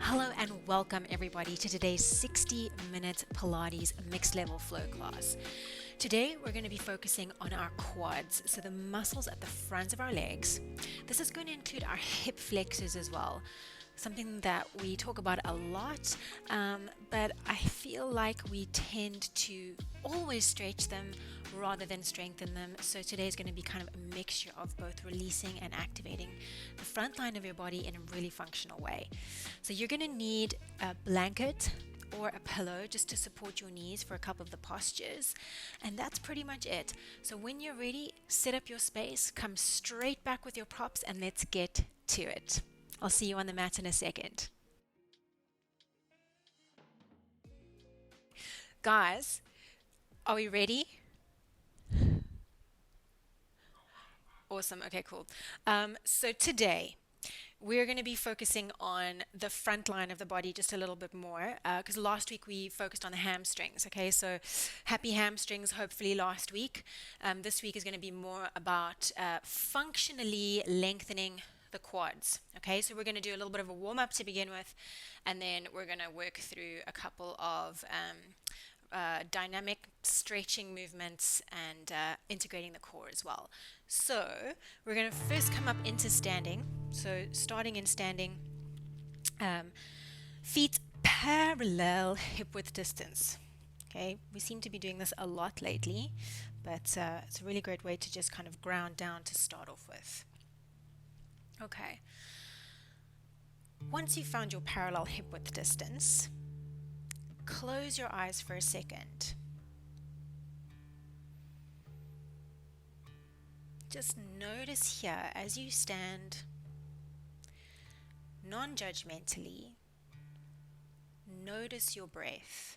Hello and welcome everybody to today's 60-minute Pilates mixed level flow class. Today we're going to be focusing on our quads, so the muscles at the front of our legs. This is going to include our hip flexors as well, something that we talk about a lot, but I feel like we tend to always stretch them rather than strengthen them. So today is going to be kind of a mixture of both releasing and activating the front line of your body in a really functional way. So you're going to need a blanket or a pillow just to support your knees for a couple of the postures, and that's pretty much it. So when you're ready, set up your space, come straight back with your props, and let's get to it. I'll see you on the mat in a second. Guys, are we ready? Awesome. Okay, cool. So today we're going to be focusing on the front line of the body just a little bit more because last week we focused on the hamstrings. Okay, so happy hamstrings, hopefully last week. This week is going to be more about functionally lengthening the quads. Okay, so we're going to do a little bit of a warm up to begin with, and then we're going to work through a couple of dynamic stretching movements and integrating the core as well. So we're going to first come up into standing. So starting in standing, feet parallel hip width distance. Okay, we seem to be doing this a lot lately, but it's a really great way to just kind of ground down to start off with. Okay, once you've found your parallel hip width distance, close your eyes for a second. Just notice here as you stand, non-judgmentally, notice your breath.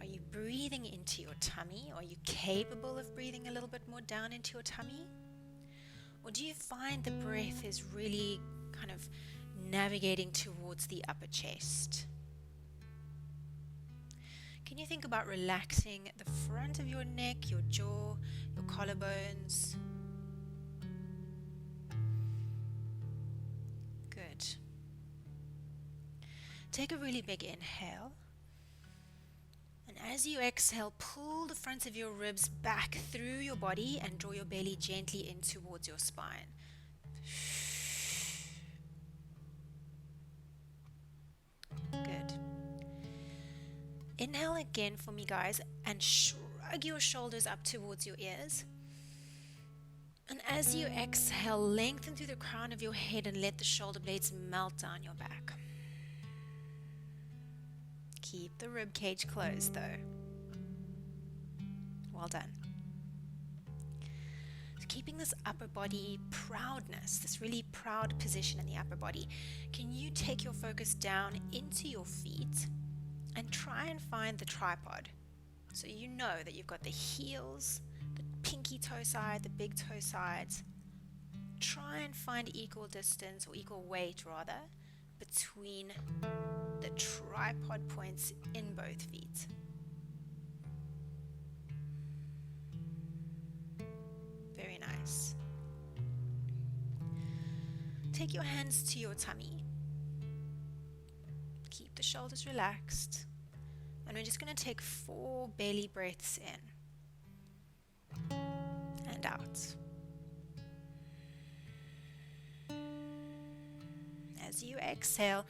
Are you breathing into your tummy? Are you capable of breathing a little bit more down into your tummy? Or do you find the breath is really kind of navigating towards the upper chest? Can you think about relaxing the front of your neck, your jaw, your collarbones? Good. Take a really big inhale. And as you exhale, pull the front of your ribs back through your body and draw your belly gently in towards your spine. Good. Inhale again for me, guys, and shrug your shoulders up towards your ears. And as you exhale, lengthen through the crown of your head and let the shoulder blades melt down your back. Keep the rib cage closed though. Well done. So keeping this upper body proudness, this really proud position in the upper body, can you take your focus down into your feet and try and find the tripod? So you know that you've got the heels, the pinky toe side, the big toe sides. Try and find equal distance, or equal weight rather, between the tripod points in both feet. Very nice. Take your hands to your tummy. Keep the shoulders relaxed. And we're just going to take 4 belly breaths in and out. As you exhale,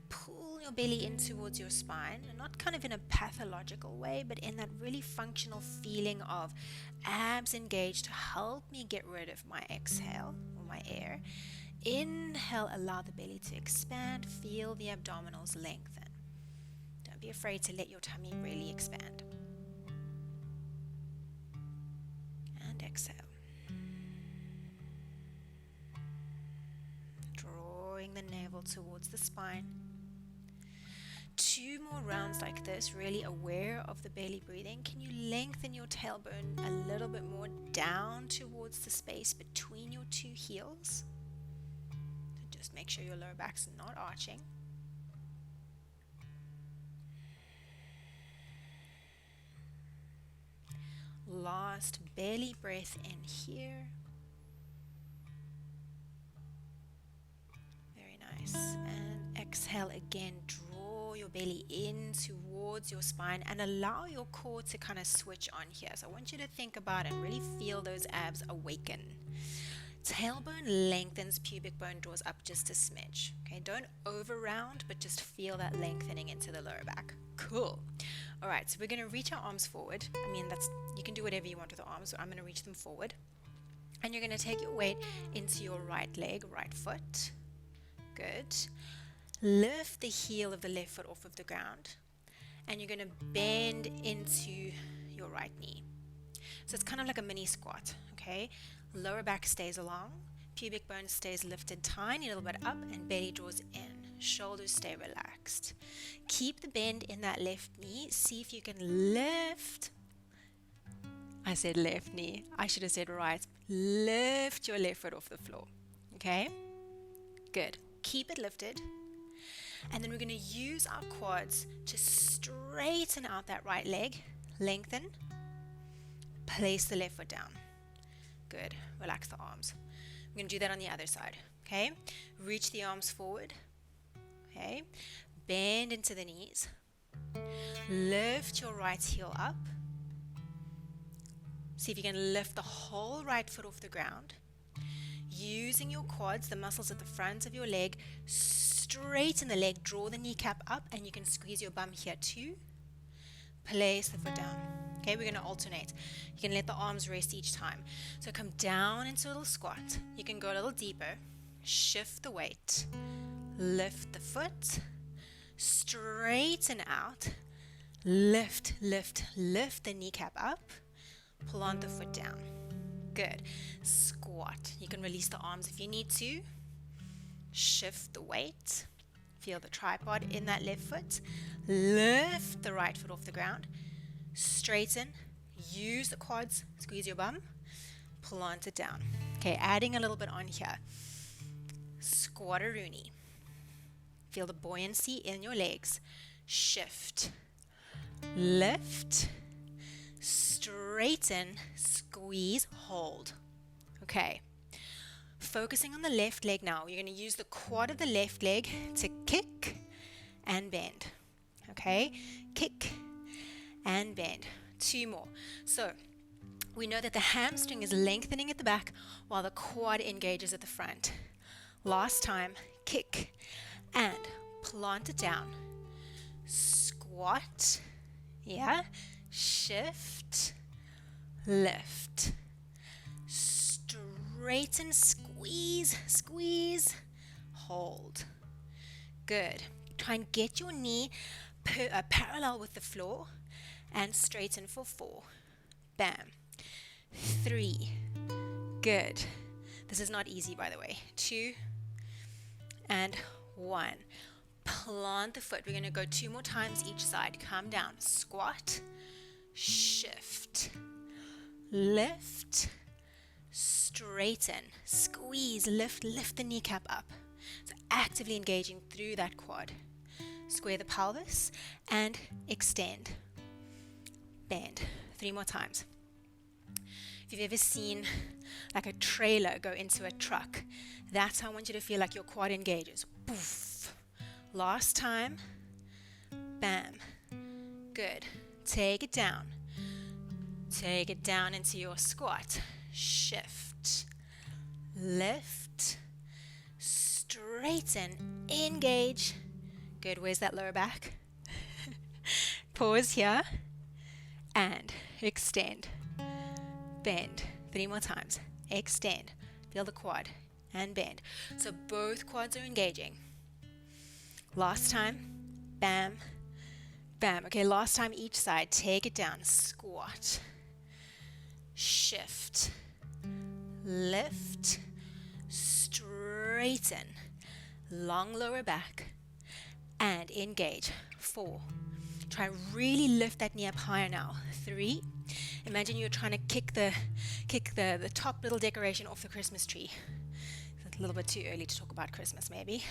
pull your belly in towards your spine, and not kind of in a pathological way, but in that really functional feeling of abs engaged to help me get rid of my exhale or my air. Inhale, allow the belly to expand, feel the abdominals lengthen. Don't be afraid to let your tummy really expand. And exhale. Drawing the navel towards the spine. 2 more rounds like this, really aware of the belly breathing. Can you lengthen your tailbone a little bit more down towards the space between your 2 heels? So just make sure your lower back's not arching. Last belly breath in here. Very nice. And exhale again. Draw your belly in towards your spine and allow your core to kind of switch on here. So I want you to think about and really feel those abs awaken. Tailbone lengthens, pubic bone draws up just a smidge. Okay, don't over round, but just feel that lengthening into the lower back. Cool. All right, so we're going to reach our arms forward. I mean, you can do whatever you want with the arms, so I'm going to reach them forward. And you're going to take your weight into your right leg, right foot. Good. Lift the heel of the left foot off of the ground. And you're going to bend into your right knee. So it's kind of like a mini squat, okay? Lower back stays along, pubic bone stays lifted tiny little bit up, and belly draws in. Shoulders stay relaxed. Keep the bend in that left knee. See if you can lift. I said left knee. I should have said right. Lift your left foot off the floor. Okay? Good. Keep it lifted. And then we're going to use our quads to straighten out that right leg. Lengthen. Place the left foot down. Good. Relax the arms. We're going to do that on the other side. Okay? Reach the arms forward. Okay? Bend into the knees. Lift your right heel up. See if you can lift the whole right foot off the ground. Using your quads, the muscles at the front of your leg, straighten the leg, draw the kneecap up, and you can squeeze your bum here too. Place the foot down. Okay, we're going to alternate. You can let the arms rest each time. So come down into a little squat. You can go a little deeper. Shift the weight. Lift the foot. Straighten out. Lift, lift, lift the kneecap up. Plant the foot down. Good. Squat. You can release the arms if you need to. Shift the weight. Feel the tripod in that left foot. Lift the right foot off the ground. Straighten. Use the quads. Squeeze your bum. Plant it down. Okay, adding a little bit on here. Squatteroonie. Feel the buoyancy in your legs. Shift. Lift. Straighten. Squeeze. Hold. Okay. Focusing on the left leg now. You're going to use the quad of the left leg to kick and bend. Okay? Kick and bend. 2 more. So we know that the hamstring is lengthening at the back while the quad engages at the front. Last time, kick and plant it down. Squat. Yeah. Shift. Lift. Straighten, squeeze, squeeze, hold. Good. Try and get your knee parallel with the floor and straighten for 4. Bam. 3. Good. This is not easy, by the way. 2 and 1. Plant the foot. We're going to go 2 more times each side. Come down. Squat. Shift. Lift. Straighten, squeeze, lift the kneecap up. So actively engaging through that quad. Square the pelvis and extend. Bend. 3 more times. If you've ever seen like a trailer go into a truck, that's how I want you to feel like your quad engages. Poof. Last time. Bam. Good. Take it down. Take it down into your squat. Shift, lift, straighten, engage. Good. Where's that lower back? Pause here and extend. Bend. 3 more times. Extend. Feel the quad and bend. So both quads are engaging. Last time. Bam. Bam. Okay, last time each side. Take it down. Squat. Shift. Lift, straighten, long lower back, and engage. 4. Try and really lift that knee up higher now. 3. Imagine you're trying to kick the top little decoration off the Christmas tree. It's a little bit too early to talk about Christmas, maybe.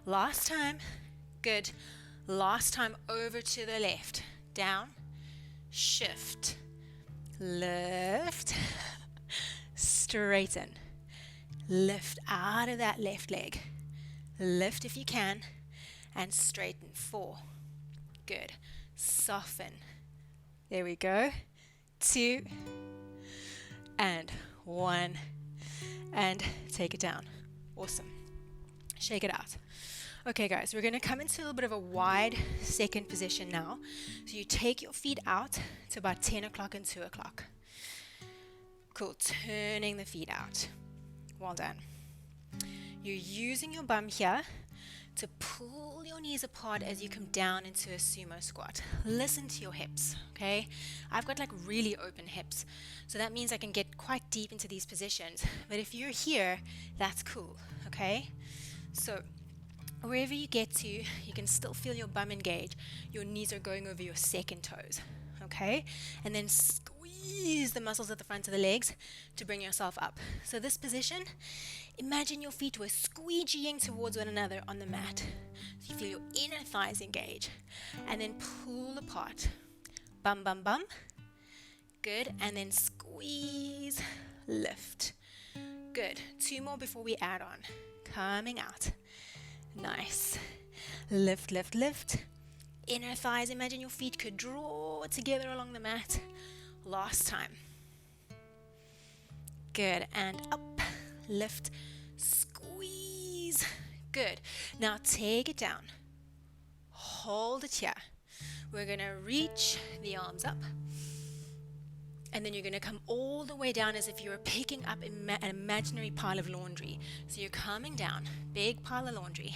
Last time. Good. Last time over to the left. Down. Shift. Lift. Straighten. Lift out of that left leg. Lift if you can, and straighten. 4. Good. Soften. There we go. 2, and 1, and take it down. Awesome. Shake it out. Okay guys, we're going to come into a little bit of a wide second position now. So you take your feet out to about 10 o'clock and 2 o'clock. Cool, turning the feet out. Well done. You're using your bum here to pull your knees apart as you come down into a sumo squat. Listen to your hips, okay? I've got like really open hips, so that means I can get quite deep into these positions. But if you're here, that's cool, okay? So wherever you get to, you can still feel your bum engage. Your knees are going over your second toes, okay? And then squeeze the muscles at the front of the legs to bring yourself up. So this position, imagine your feet were squeegeeing towards one another on the mat. So you feel your inner thighs engage. And then pull apart. Bum, bum, bum. Good. And then squeeze, lift. Good. 2 more before we add on. Coming out. Nice. Lift, lift, lift. Inner thighs, imagine your feet could draw together along the mat. Last time. Good. And up. Lift. Squeeze. Good. Now take it down. Hold it here. We're going to reach the arms up. And then you're going to come all the way down as if you were picking up an imaginary pile of laundry. So you're coming down, big pile of laundry.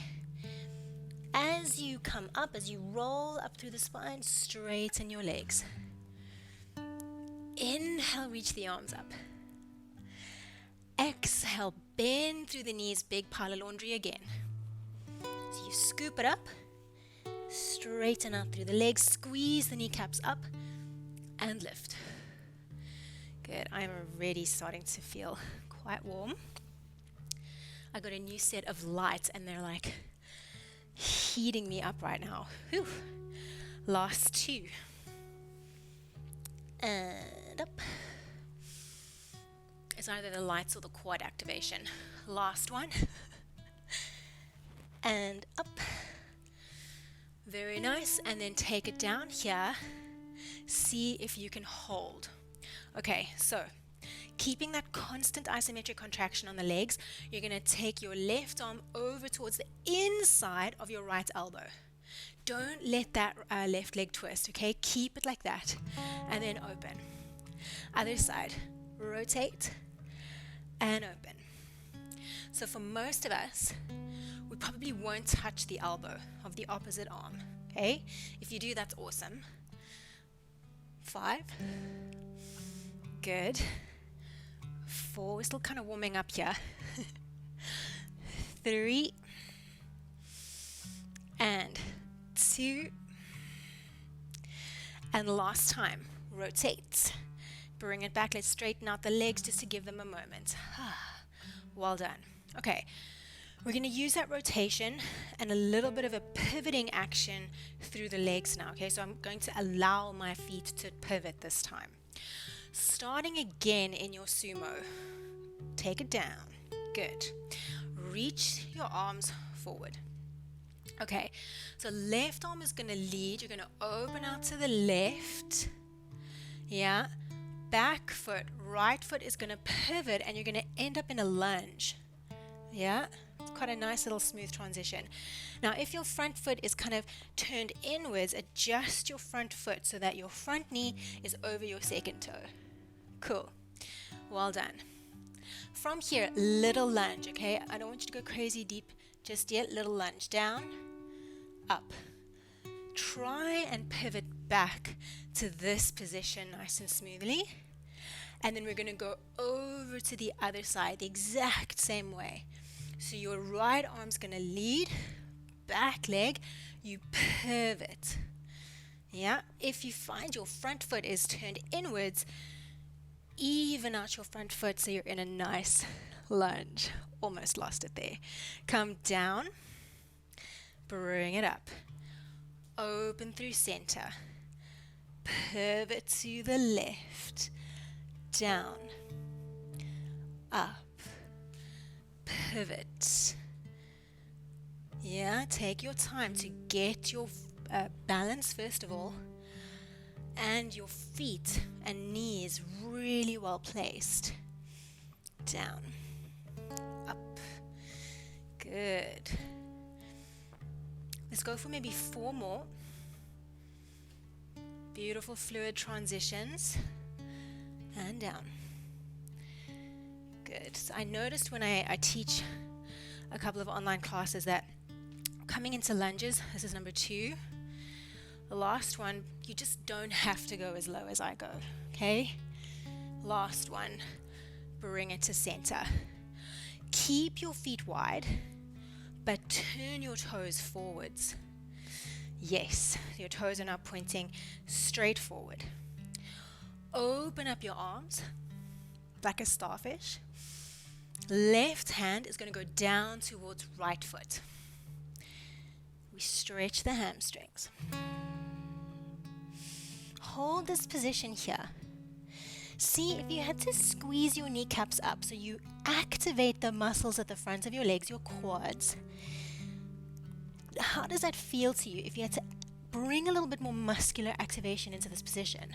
As you come up, as you roll up through the spine, straighten your legs. Inhale, reach the arms up. Exhale, bend through the knees, big pile of laundry again. So you scoop it up, straighten out through the legs, squeeze the kneecaps up, and lift. Good. I'm already starting to feel quite warm. I got a new set of lights and they're like heating me up right now. Whew. Last 2. And up. It's either the lights or the quad activation. Last one. And up. Very nice. And then take it down here. See if you can hold. Okay, so keeping that constant isometric contraction on the legs, you're going to take your left arm over towards the inside of your right elbow. Don't let that left leg twist, okay? Keep it like that. And then open. Other side. Rotate and open. So for most of us, we probably won't touch the elbow of the opposite arm, okay? If you do, that's awesome. 5. Good. 4. We're still kind of warming up here. 3. And 2. And last time. Rotate. Bring it back. Let's straighten out the legs just to give them a moment. Well done. Okay. We're going to use that rotation and a little bit of a pivoting action through the legs now. Okay, so I'm going to allow my feet to pivot this time. Starting again in your sumo. Take it down. Good. Reach your arms forward. Okay, so left arm is going to lead. You're going to open out to the left. Yeah. Back foot, right foot is going to pivot and you're going to end up in a lunge. Yeah. It's quite a nice little smooth transition. Now, if your front foot is kind of turned inwards, adjust your front foot so that your front knee is over your second toe. Cool. Well done. From here, little lunge, okay? I don't want you to go crazy deep just yet. Little lunge. Down, up. Try and pivot back to this position nice and smoothly. And then we're going to go over to the other side the exact same way. So your right arm's going to lead, back leg, you pivot. Yeah, if you find your front foot is turned inwards, even out your front foot so you're in a nice lunge. Almost lost it there. Come down, bring it up. Open through center. Pivot to the left. Down. Up. Pivot. Yeah, take your time to get your balance first of all, and your feet and knees really well placed. Down, up. Good. Let's go for maybe 4 more. Beautiful fluid transitions. And down. Good. So I noticed when I teach a couple of online classes that coming into lunges, this is number 2. The last one, you just don't have to go as low as I go. Okay? Last one, bring it to center. Keep your feet wide, but turn your toes forwards. Yes, your toes are now pointing straight forward. Open up your arms like a starfish. Left hand is going to go down towards right foot. We stretch the hamstrings. Hold this position here. See if you had to squeeze your kneecaps up so you activate the muscles at the front of your legs, your quads. How does that feel to you if you had to bring a little bit more muscular activation into this position?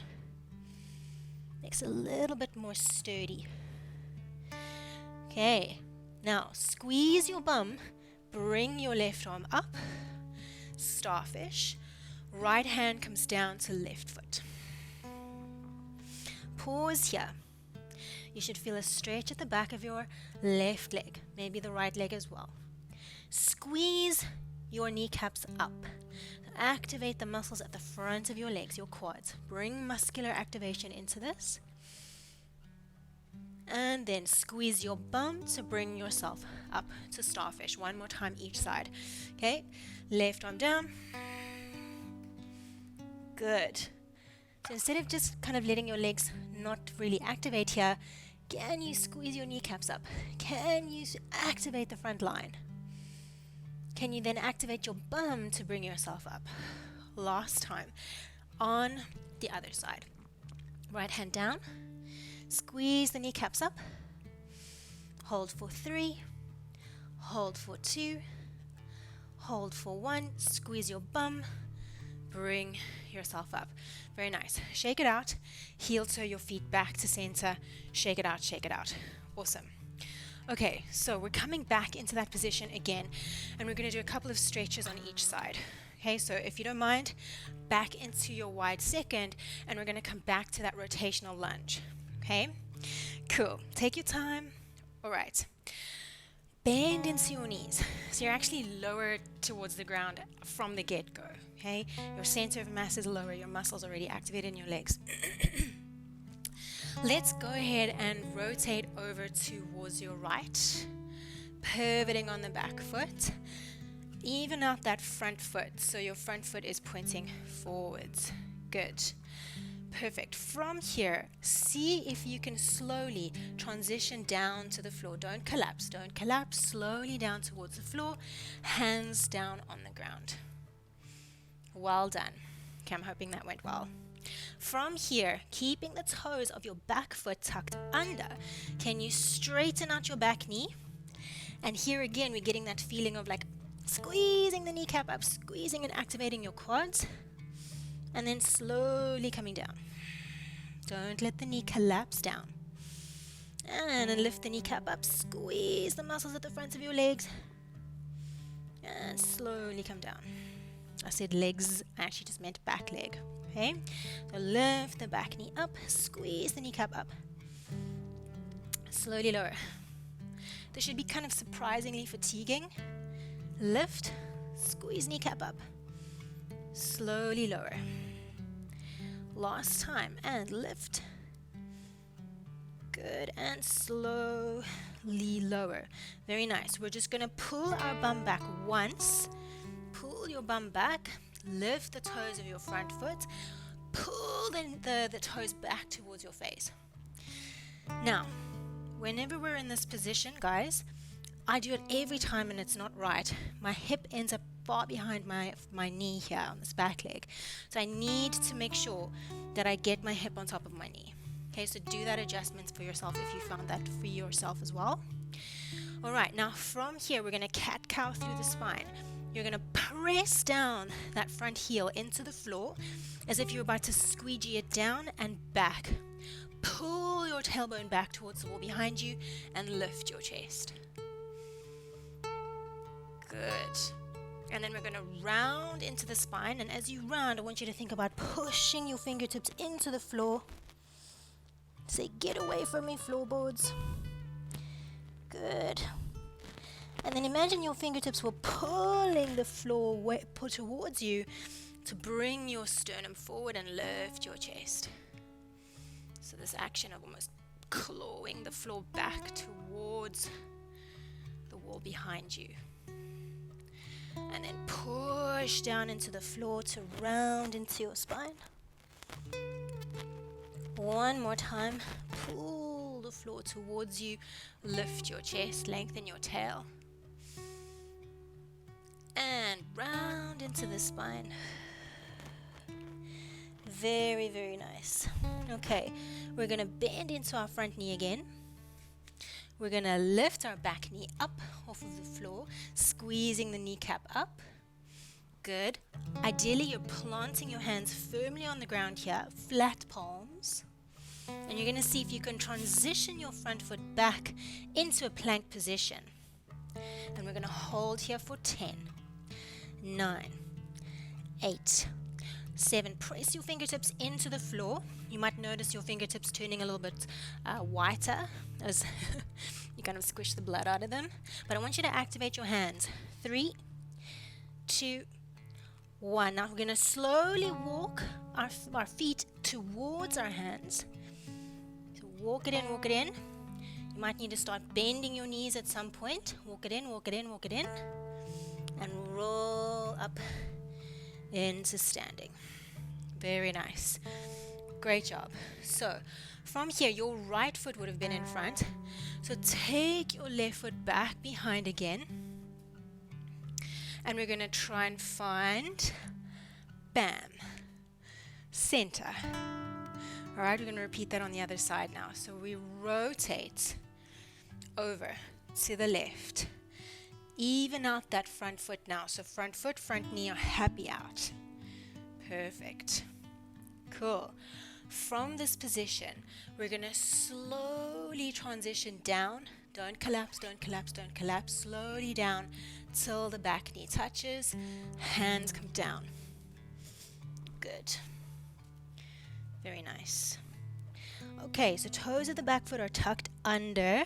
Makes it a little bit more sturdy. Okay, now squeeze your bum, bring your left arm up, starfish, right hand comes down to left foot. Pause here. You should feel a stretch at the back of your left leg, maybe the right leg as well. Squeeze your kneecaps up. Activate the muscles at the front of your legs, your quads. Bring muscular activation into this. And then squeeze your bum to bring yourself up to starfish. One more time each side. Okay, left arm down. Good. So instead of just kind of letting your legs not really activate here, can you squeeze your kneecaps up? Can you activate the front line? Can you then activate your bum to bring yourself up? Last time. On the other side. Right hand down. Squeeze the kneecaps up. Hold for 3. Hold for 2. Hold for 1. Squeeze your bum. Bring yourself up. Very nice. Shake it out. Heel toe your feet back to center. Shake it out, shake it out. Awesome. Okay, so we're coming back into that position again, and we're going to do a couple of stretches on each side. Okay, so if you don't mind, back into your wide second, and we're going to come back to that rotational lunge. Okay, cool. Take your time. All right. Bend into your knees. So you're actually lower towards the ground from the get-go. Okay, your center of mass is lower. Your muscles already activated in your legs. Let's go ahead and rotate over towards your right, pivoting on the back foot. Even out that front foot, so your front foot is pointing forwards. Good. Perfect. From here, see if you can slowly transition down to the floor. Don't collapse. Don't collapse. Slowly down towards the floor, hands down on the ground. Well done. Okay, I'm hoping that went well. From here, keeping the toes of your back foot tucked under, can you straighten out your back knee? And here again, we're getting that feeling of like squeezing the kneecap up, squeezing and activating your quads, and then slowly coming down. Don't let the knee collapse down. And then lift the kneecap up, squeeze the muscles at the front of your legs, and slowly come down. I said legs, I actually just meant back leg. Okay, so lift the back knee up, squeeze the kneecap up, slowly lower. This should be kind of surprisingly fatiguing. Lift, squeeze kneecap up, slowly lower. Last time, and lift. Good, and slowly lower. Very nice. We're just going to pull our bum back once. Pull your bum back, lift the toes of your front foot, pull the toes back towards your face. Now, whenever we're in this position, guys, I do it every time and it's not right. My hip ends up far behind my knee here on this back leg. So I need to make sure that I get my hip on top of my knee. Okay, so do that adjustment for yourself if you found that for yourself as well. All right, now from here, we're going to cat-cow through the spine. You're going to press down that front heel into the floor as if you're about to squeegee it down and back. Pull your tailbone back towards the wall behind you and lift your chest. Good. And then we're going to round into the spine, and as you round, I want you to think about pushing your fingertips into the floor. Say, get away from me, floorboards. Good. And then imagine your fingertips were pulling the floor towards you to bring your sternum forward and lift your chest. So this action of almost clawing the floor back towards the wall behind you. And then push down into the floor to round into your spine. One more time. Pull the floor towards you. Lift your chest. Lengthen your tail. And round into the spine. Very, very nice. Okay, we're going to bend into our front knee again. We're going to lift our back knee up off of the floor, squeezing the kneecap up. Good. Ideally, you're planting your hands firmly on the ground here, flat palms. And you're going to see if you can transition your front foot back into a plank position. And we're going to hold here for 10, 9, 8, 7. Press your fingertips into the floor. You might notice your fingertips turning a little bit whiter as you kind of squish the blood out of them. But I want you to activate your hands. 3, 2, 1. Now we're going to slowly walk our feet towards our hands. So walk it in, walk it in. You might need to start bending your knees at some point. Walk it in, walk it in, walk it in. And roll up into standing. Very nice. Great job. So from here, your right foot would have been in front. So take your left foot back behind again. And we're going to try and find, bam, center. All right, we're going to repeat that on the other side now. So we rotate over to the left. Even out that front foot now. So front foot, front knee are happy out. Perfect. Cool. From this position, we're going to slowly transition down. Don't collapse, don't collapse, don't collapse. Slowly down till the back knee touches. Hands come down. Good. Very nice. Okay, so toes of the back foot are tucked under.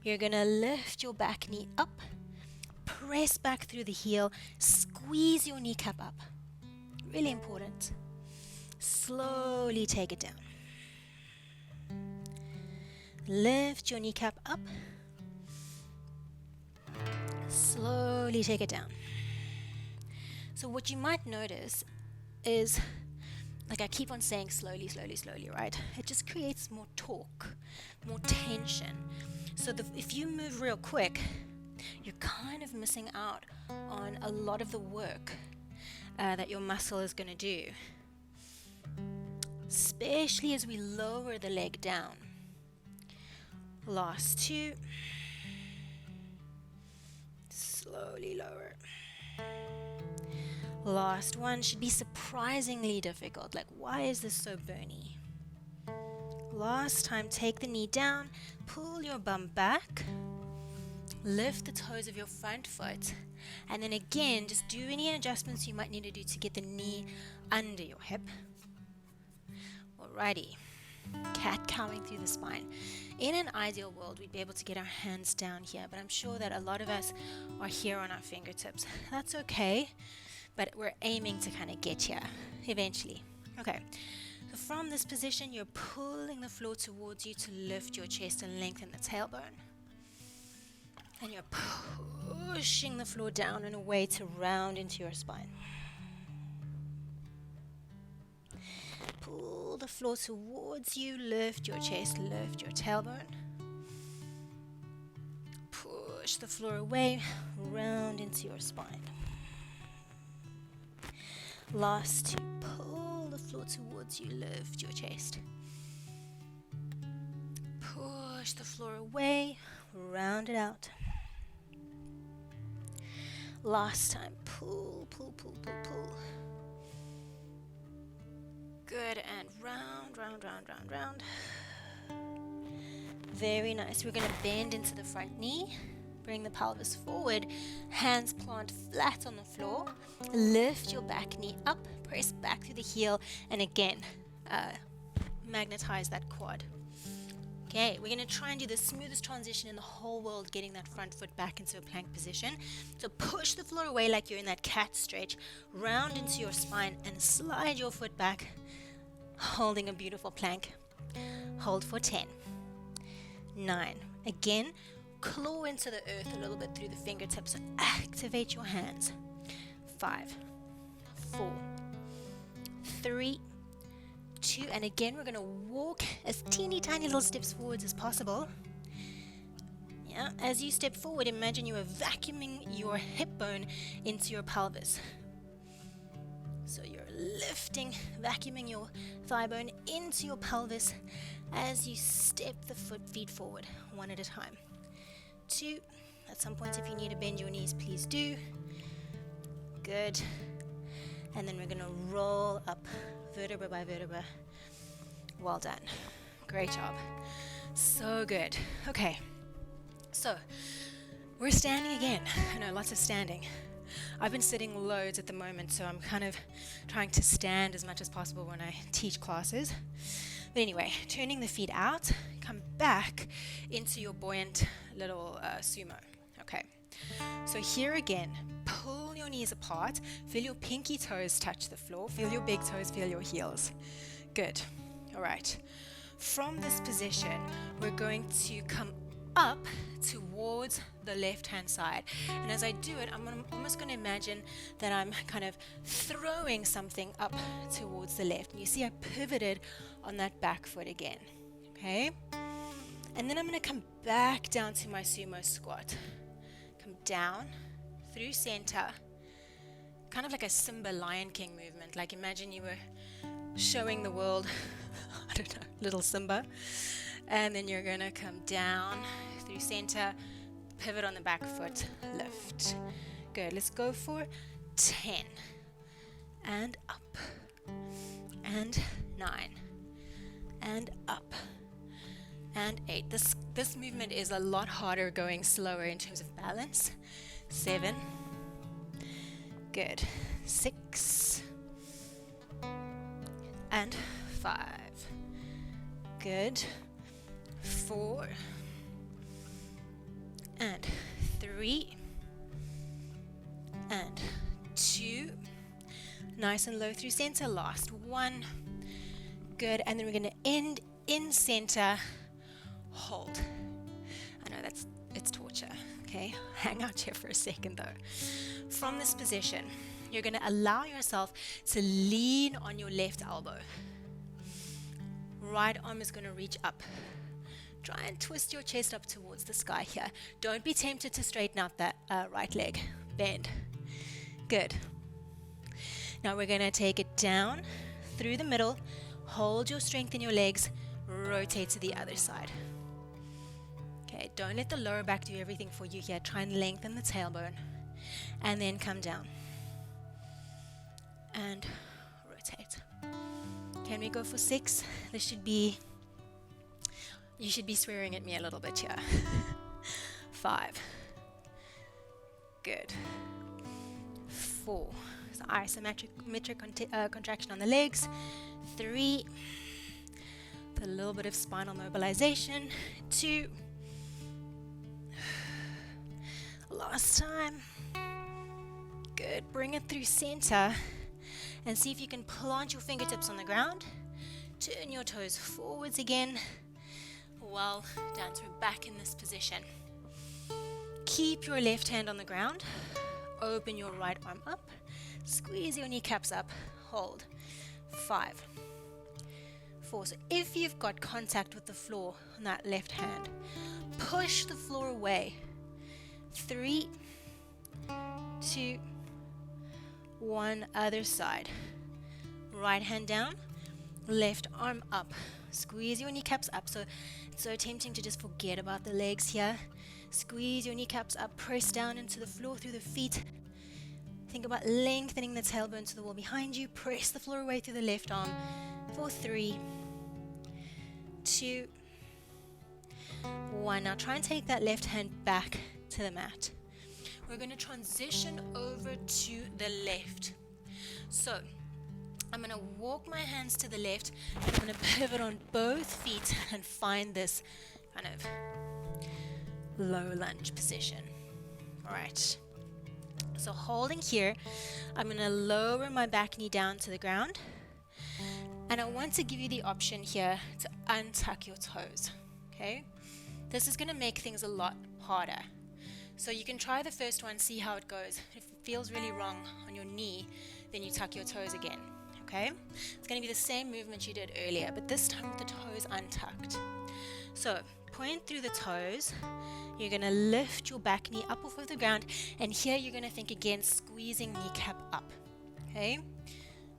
You're going to lift your back knee up. Press back through the heel. Squeeze your kneecap up. Really important. Slowly take it down. Lift your kneecap up. Slowly take it down. So what you might notice is, like I keep on saying slowly, slowly, slowly, right? It just creates more torque, more tension. So if you move real quick, you're kind of missing out on a lot of the work that your muscle is going to do. Especially as we lower the leg down. Last 2. Slowly lower. Last 1 should be surprisingly difficult. Like, why is this so bony? Last time, take the knee down, pull your bum back, lift the toes of your front foot, and then again, just do any adjustments you might need to do to get the knee under your hip. Alrighty, cat-cowing through the spine. In an ideal world, we'd be able to get our hands down here, but I'm sure that a lot of us are here on our fingertips. That's okay, but we're aiming to kind of get here eventually. Okay, so from this position, you're pulling the floor towards you to lift your chest and lengthen the tailbone. And you're pushing the floor down in a way to round into your spine. Pull the floor towards you, lift your chest, lift your tailbone. Push the floor away, round into your spine. Last 2, pull the floor towards you, lift your chest. Push the floor away, round it out. Last time. Pull, pull, pull, pull, pull. Good, and round, round, round, round, round. Very nice. We're going to bend into the front knee. Bring the pelvis forward. Hands plant flat on the floor. Lift your back knee up. Press back through the heel. And again, magnetize that quad. Okay, we're going to try and do the smoothest transition in the whole world, getting that front foot back into a plank position. So push the floor away like you're in that cat stretch. Round into your spine and slide your foot back, holding a beautiful plank. Hold for 10. 9. Again, claw into the earth a little bit through the fingertips. So activate your hands. 5, 4, 3, 2, and again we're going to walk as teeny tiny little steps forwards as possible. Yeah, as you step forward, imagine you are vacuuming your hip bone into your pelvis. So you're lifting, vacuuming your thigh bone into your pelvis as you step the feet forward, one at a time. 2, at some point if you need to bend your knees, please do. Good. And then we're going to roll up vertebra by vertebra. Well done. Great job. So good. Okay. So, we're standing again. I know, lots of standing. I've been sitting loads at the moment, so I'm kind of trying to stand as much as possible when I teach classes. But anyway, turning the feet out, come back into your buoyant little sumo. Okay. So here again, pull your knees apart, feel your pinky toes touch the floor, feel your big toes, feel your heels. Good. All right. From this position, we're going to come up towards the left-hand side. And as I do it, I'm almost going to imagine that I'm kind of throwing something up towards the left. And you see I pivoted on that back foot again. Okay? And then I'm going to come back down to my sumo squat. Come down through center, kind of like a Simba Lion King movement. Like imagine you were showing the world, I don't know, little Simba. And then you're going to come down through center, pivot on the back foot, lift. Good. Let's go for 10. And up. And 9. And up. And 8. This movement is a lot harder going slower in terms of balance. 7. Good. 6. And 5. Good. 4. And 3. And 2. Nice and low through center. Last 1. Good. And then we're going to end in center. Hold. I know it's torture. Okay, hang out here for a second though. From this position, you're going to allow yourself to lean on your left elbow. Right arm is going to reach up. Try and twist your chest up towards the sky here. Don't be tempted to straighten out that right leg. Bend. Good. Now we're going to take it down through the middle. Hold your strength in your legs. Rotate to the other side. Okay, don't let the lower back do everything for you here. Try and lengthen the tailbone. And then come down. And rotate. Can we go for 6? This should be, you should be swearing at me a little bit here. 5. Good. 4. So isometric contraction on the legs. 3. A little bit of spinal mobilization. 2. Last time. Good. Bring it through center and see if you can plant your fingertips on the ground. Turn your toes forwards again. Well done. So we're back in this position. Keep your left hand on the ground. Open your right arm up. Squeeze your kneecaps up. Hold. 5. 4. So if you've got contact with the floor on that left hand, push the floor away. 3, 2, 1. Other side. Right hand down, left arm up. Squeeze your kneecaps up. So it's so tempting to just forget about the legs here. Squeeze your kneecaps up, press down into the floor through the feet. Think about lengthening the tailbone to the wall behind you. Press the floor away through the left arm for 3, 2, 1. Now try and take that left hand back to the mat. We're going to transition over to the left. So I'm going to walk my hands to the left, and I'm going to pivot on both feet and find this kind of low lunge position. All right. So holding here, I'm going to lower my back knee down to the ground. And I want to give you the option here to untuck your toes. Okay? This is going to make things a lot harder. So you can try the first one, see how it goes. If it feels really wrong on your knee, then you tuck your toes again. Okay? It's going to be the same movement you did earlier, but this time with the toes untucked. So point through the toes. You're going to lift your back knee up off of the ground, and here you're going to think again, squeezing kneecap up. Okay?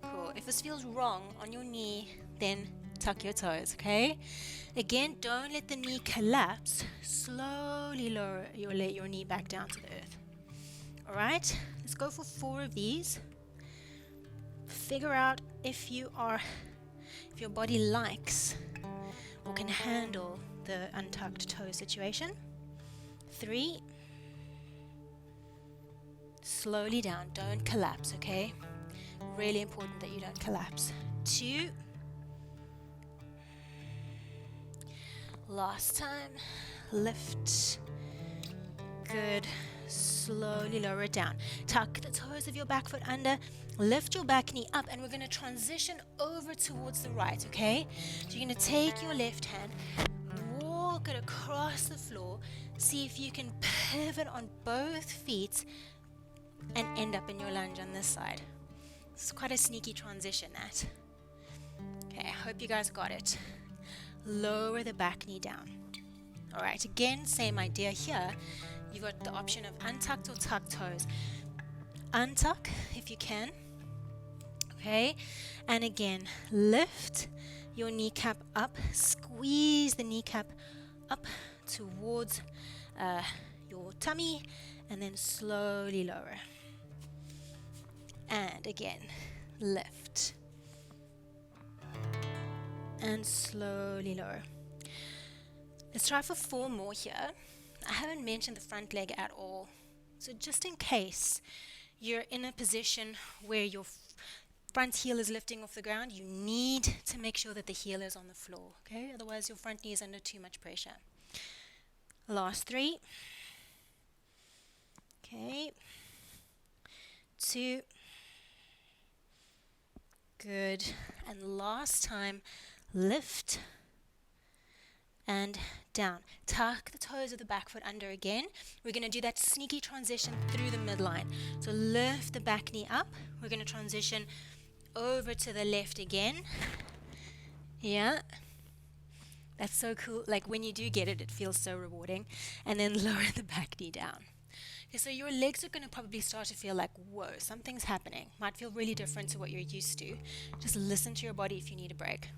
Cool. If this feels wrong on your knee, then tuck your toes, okay? Again, don't let the knee collapse. Slowly lower your knee back down to the earth. All right? Let's go for 4 of these. Figure out if your body likes or can handle the untucked toe situation. 3. Slowly down. Don't collapse, okay? Really important that you don't collapse. 2. Last time. Lift. Good. Slowly lower it down. Tuck the toes of your back foot under. Lift your back knee up, and we're going to transition over towards the right, okay? So you're going to take your left hand, walk it across the floor, see if you can pivot on both feet and end up in your lunge on this side. It's quite a sneaky transition, that. Okay, I hope you guys got it. Lower the back knee down. All right, again, same idea here. You've got the option of untucked or tucked toes. Untuck if you can. Okay, and again, lift your kneecap up. Squeeze the kneecap up towards your tummy, and then slowly lower. And again, lift. And slowly lower. Let's try for 4 more here. I haven't mentioned the front leg at all. So just in case you're in a position where your front heel is lifting off the ground, you need to make sure that the heel is on the floor, okay? Otherwise your front knee is under too much pressure. Last 3. Okay. 2. Good. And last time, lift and down. Tuck the toes of the back foot under again. We're going to do that sneaky transition through the midline. So lift the back knee up. We're going to transition over to the left again. Yeah. That's so cool. Like when you do get it, it feels so rewarding. And then lower the back knee down. Okay, so your legs are going to probably start to feel like, whoa, something's happening. Might feel really different to what you're used to. Just listen to your body if you need a break.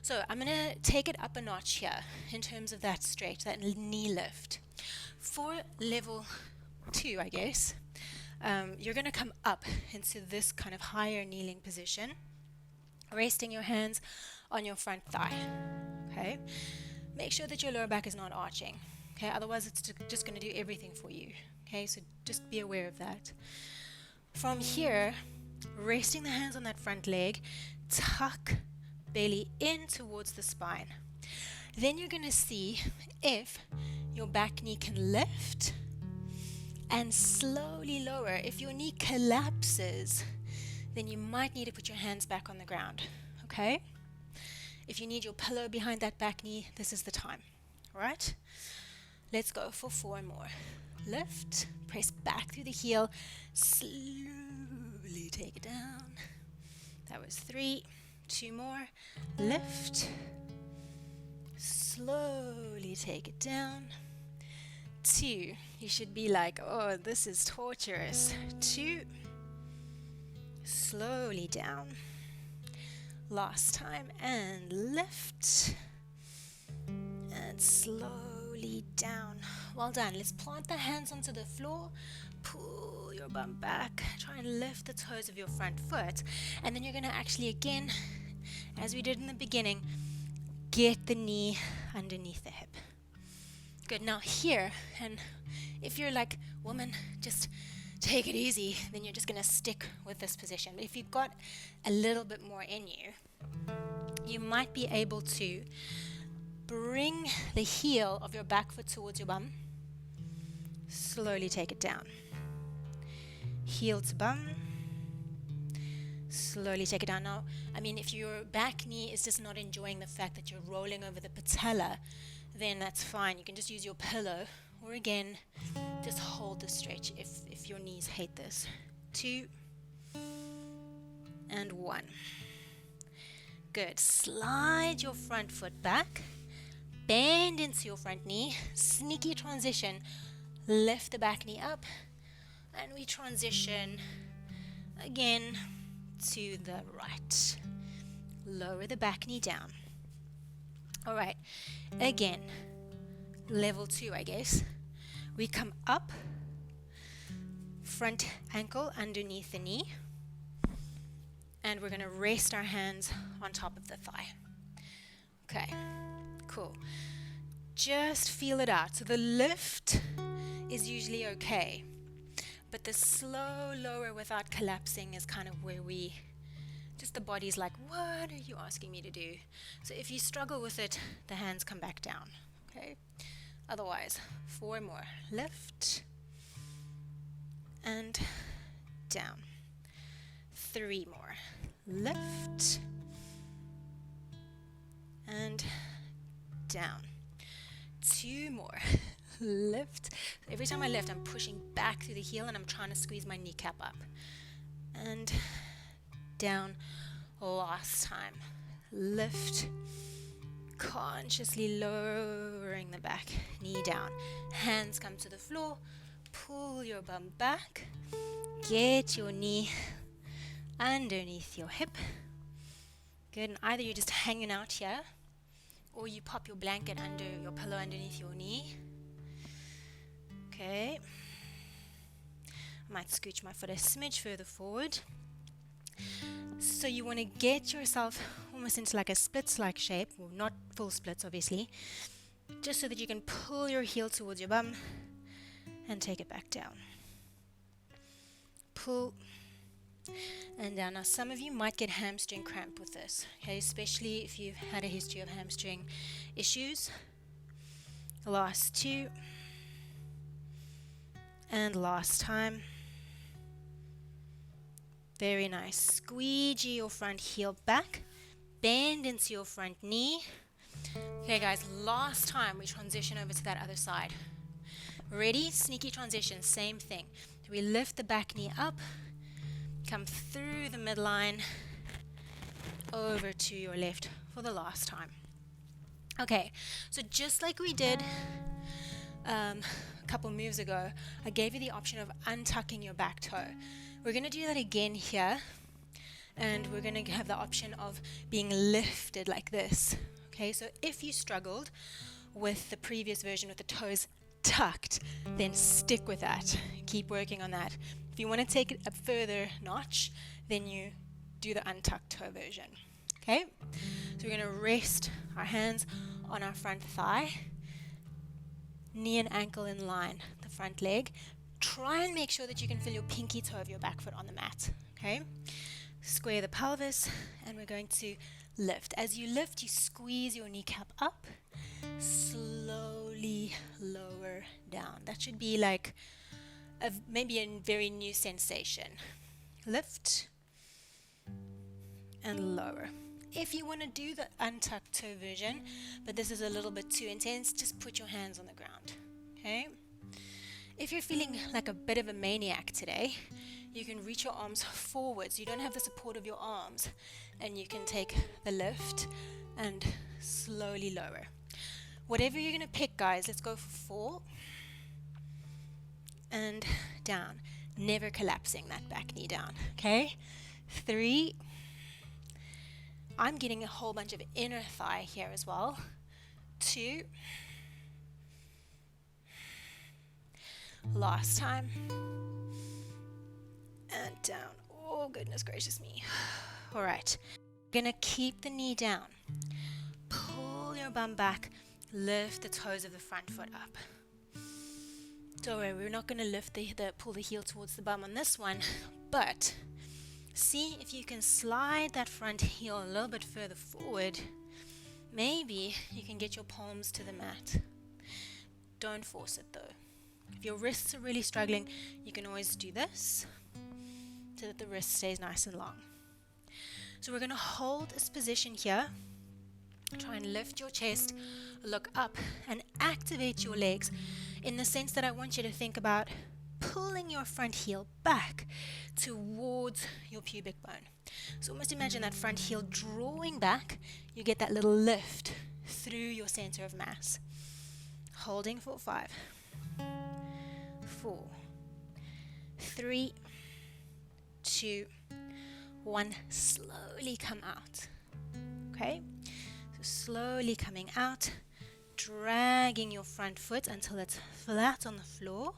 So I'm going to take it up a notch here in terms of that stretch, that knee lift. For level 2, I guess, you're going to come up into this kind of higher kneeling position, resting your hands on your front thigh. Okay? Make sure that your lower back is not arching. Okay? Otherwise, it's just going to do everything for you. Okay? So just be aware of that. From here, resting the hands on that front leg, tuck belly in towards the spine. Then you're going to see if your back knee can lift and slowly lower. If your knee collapses, then you might need to put your hands back on the ground. Okay? If you need your pillow behind that back knee, this is the time. All right? Let's go for 4 more. Lift, press back through the heel, slowly take it down. That was 3. 2 more. Lift. Slowly take it down. 2. You should be like, oh, this is torturous. 2. Slowly down. Last time. And lift. And slowly down. Well done. Let's plant the hands onto the floor. Pull your bum back. Try and lift the toes of your front foot. And then you're going to actually, again, as we did in the beginning, get the knee underneath the hip. Good. Now here, and if you're like, woman, just take it easy, then you're just going to stick with this position. But if you've got a little bit more in you, you might be able to bring the heel of your back foot towards your bum. Slowly take it down. Heel to bum. Slowly take it down. Now, I mean, if your back knee is just not enjoying the fact that you're rolling over the patella, then that's fine. You can just use your pillow, or again, just hold the stretch if your knees hate this. 2 and 1. Good. Slide your front foot back. Bend into your front knee. Sneaky transition. Lift the back knee up. And we transition again to the right. Lower the back knee down. All right. Again. Level 2, I guess. We come up. Front ankle underneath the knee. And we're going to rest our hands on top of the thigh. Okay, cool. Just feel it out. So the lift is usually okay, but the slow lower without collapsing is kind of where the body's like, what are you asking me to do? So if you struggle with it, the hands come back down, okay? Otherwise, 4 more. Lift and down. 3 more. Lift and down. 2 more. Lift. Every time I lift, I'm pushing back through the heel and I'm trying to squeeze my kneecap up. And down. Last time. Lift. Consciously lowering the back knee down. Hands come to the floor. Pull your bum back. Get your knee underneath your hip. Good. And either you're just hanging out here, or you pop your blanket under your pillow underneath your knee. Okay. I might scooch my foot a smidge further forward. So you want to get yourself almost into like a splits-like shape. Well, not full splits, obviously. Just so that you can pull your heel towards your bum and take it back down. Pull and down. Now some of you might get hamstring cramp with this, okay, especially if you've had a history of hamstring issues. Last 2 and last time. Very nice. Squeegee your front heel back, bend into your front knee. Okay guys, last time we transition over to that other side. Ready? Sneaky transition, same thing. We lift the back knee up, come through the midline, over to your left for the last time. Okay, so just like we did a couple moves ago, I gave you the option of untucking your back toe. We're going to do that again here, and we're going to have the option of being lifted like this. Okay, so if you struggled with the previous version with the toes tucked, then stick with that. Keep working on that. If you want to take it a further notch, then you do the untucked toe version. Okay, so we're going to rest our hands on our front thigh, knee and ankle in line, the front leg. Try and make sure that you can feel your pinky toe of your back foot on the mat. Okay, square the pelvis, and we're going to lift. As you lift, you squeeze your kneecap up, slowly lower down. That should be like maybe a very new sensation. Lift and lower. If you want to do the untucked toe version, but this is a little bit too intense, just put your hands on the ground. Okay? If you're feeling like a bit of a maniac today, you can reach your arms forwards. You don't have the support of your arms, and you can take the lift and slowly lower. Whatever you're going to pick, guys, let's go for 4 and down. Never collapsing that back knee down. Okay? 3. I'm getting a whole bunch of inner thigh here as well. 2 Last time. And down. Oh, goodness gracious me. All right. You're going to keep the knee down. Pull your bum back. Lift the toes of the front foot up. Don't worry, we're not going to lift pull the heel towards the bum on this one, but see if you can slide that front heel a little bit further forward. Maybe you can get your palms to the mat. Don't force it though. If your wrists are really struggling, you can always do this so that the wrist stays nice and long. So we're going to hold this position here. Try and lift your chest, look up, and activate your legs in the sense that I want you to think about pulling your front heel back towards your pubic bone. So almost imagine that front heel drawing back. You get that little lift through your center of mass. Holding for 5, 4, 3, 2, 1. Slowly come out. Okay? So slowly coming out, dragging your front foot until it's flat on the floor.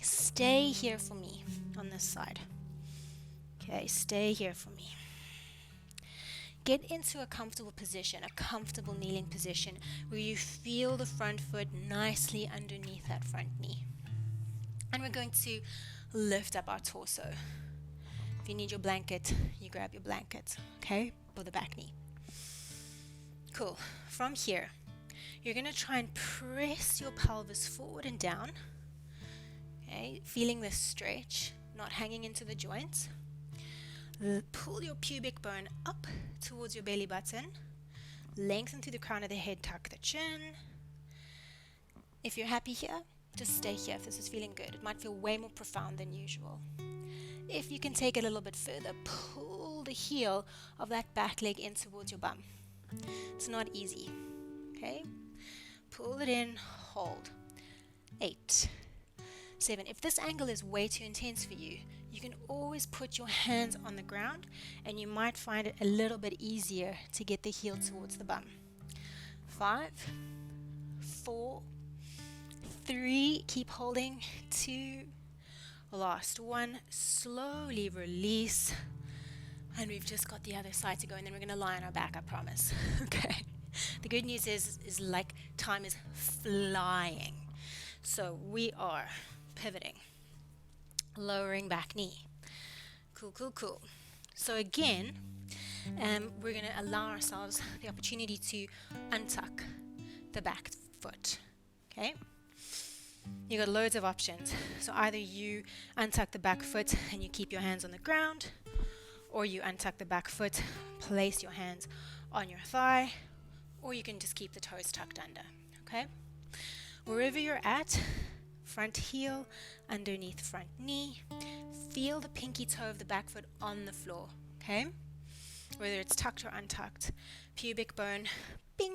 Stay here for me on this side. Okay, stay here for me. Get into a comfortable position, a comfortable kneeling position where you feel the front foot nicely underneath that front knee. And we're going to lift up our torso. If you need your blanket, you grab your blanket, okay, for the back knee. Cool. From here, you're going to try and press your pelvis forward and down. Okay, feeling this stretch, not hanging into the joints. Pull your pubic bone up towards your belly button. Lengthen through the crown of the head, tuck the chin. If you're happy here, just stay here if this is feeling good. It might feel way more profound than usual. If you can take it a little bit further, pull the heel of that back leg in towards your bum. It's not easy. Okay? Pull it in, hold. 8, 7. If this angle is way too intense for you, you can always put your hands on the ground and you might find it a little bit easier to get the heel towards the bum. 5, 4, 3, keep holding. 2, last 1, slowly release. And we've just got the other side to go, and then we're going to lie on our back, I promise. Okay. The good news is like time is flying. So we are pivoting. Lowering back knee. Cool, cool, cool. So again, we're going to allow ourselves the opportunity to untuck the back foot. Okay? You got loads of options. So either you untuck the back foot and you keep your hands on the ground, or you untuck the back foot, place your hands on your thigh, or you can just keep the toes tucked under. Okay? Wherever you're at, front heel underneath front knee. Feel the pinky toe of the back foot on the floor, okay? Whether it's tucked or untucked. Pubic bone, bing,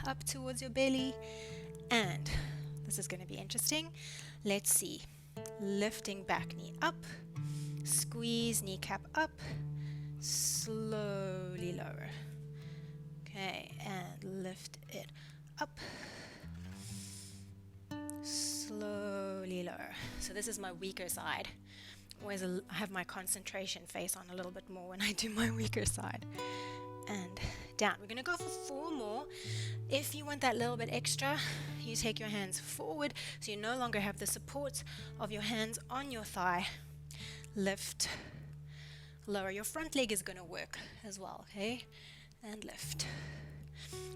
up towards your belly. And this is going to be interesting. Let's see. Lifting back knee up. Squeeze kneecap up. Slowly lower. Okay, and lift it up. Slowly lower. So this is my weaker side. Always I have my concentration face on a little bit more when I do my weaker side. And down. We're going to go for 4 more. If you want that little bit extra, you take your hands forward so you no longer have the support of your hands on your thigh. Lift. Lower. Your front leg is going to work as well, okay? And lift.